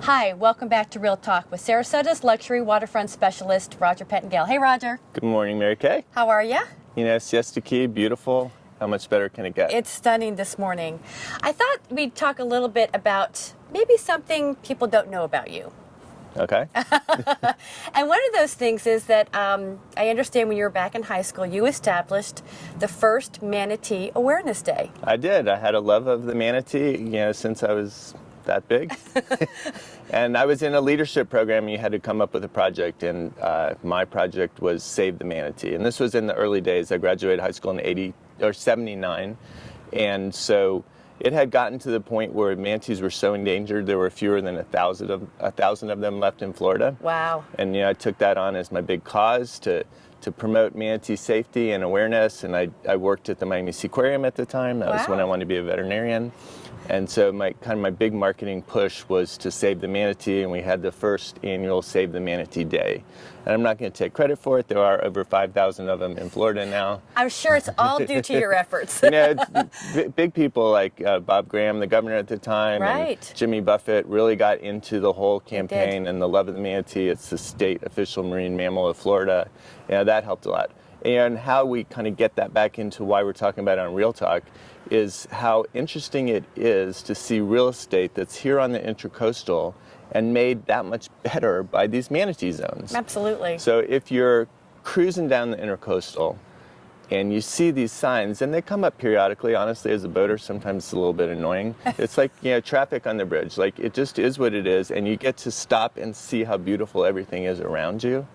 Hi, welcome back to Real Talk with Sarasota's luxury waterfront specialist, Roger Pettingell. Hey, Roger. Good morning, Mary Kay. How are you? You know, Siesta Key, beautiful. How much better can it get? It's stunning this morning. I thought we'd talk a little bit about maybe something people don't know about you. Okay. And one of those things is that I understand when you were back in high school, you established the first Manatee Awareness Day. I did. I had a love of the manatee, since I was that big. And I was in a leadership program, and you had to come up with a project, and my project was Save the Manatee. And this was in the early days. I graduated high school in 79, and so it had gotten to the point where manatees were so endangered there were fewer than 1,000 of them left in Florida. Wow. And I took that on as my big cause to promote manatee safety and awareness. And I worked at the Miami Seaquarium at the time. That was when I wanted to be a veterinarian. And so my big marketing push was to save the manatee, and we had the first annual Save the Manatee Day. And I'm not going to take credit for it. There are over 5,000 of them in Florida now. I'm sure it's all due to your efforts. Big people like Bob Graham, the governor at the time, right, and Jimmy Buffett really got into the whole campaign and the love of the manatee. It's the state official marine mammal of Florida. That helped a lot. And how we kind of get that back into why we're talking about it on Real Talk is how interesting it is to see real estate that's here on the Intracoastal and made that much better by these manatee zones. Absolutely. So if you're cruising down the Intracoastal and you see these signs, and they come up periodically, honestly, as a boater, sometimes it's a little bit annoying. It's like, traffic on the bridge. Like, it just is what it is, and you get to stop and see how beautiful everything is around you.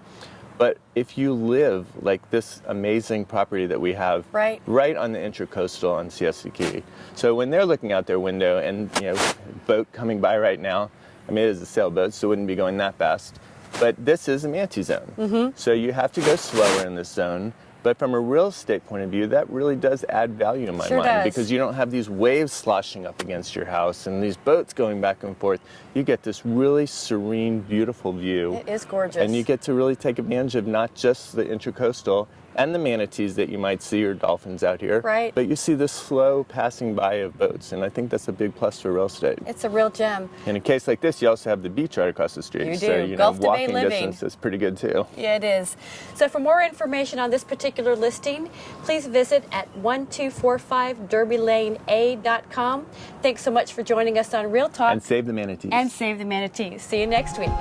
But if you live like this amazing property that we have right on the Intracoastal on Siesta Key, so when they're looking out their window and, boat coming by right now, I mean, it is a sailboat, so it wouldn't be going that fast. But this is a manatee zone. Mm-hmm. So you have to go slower in this zone. But from a real estate point of view, that really does add value in my mind, because you don't have these waves sloshing up against your house and these boats going back and forth. You get this really serene, beautiful view. It is gorgeous. And you get to really take advantage of not just the Intracoastal and the manatees that you might see, or dolphins out here, right, but you see the slow passing by of boats, and I think that's a big plus for real estate. It's a real gem. In a case like this, you also have the beach right across the street. You do. So, Gulf to Bay walking living. distance is pretty good too. Yeah, it is. So for more information on this particular listing, please visit at 1245DerbyLaneA.com. Thanks so much for joining us on Real Talk. And save the manatees. And save the manatees. See you next week.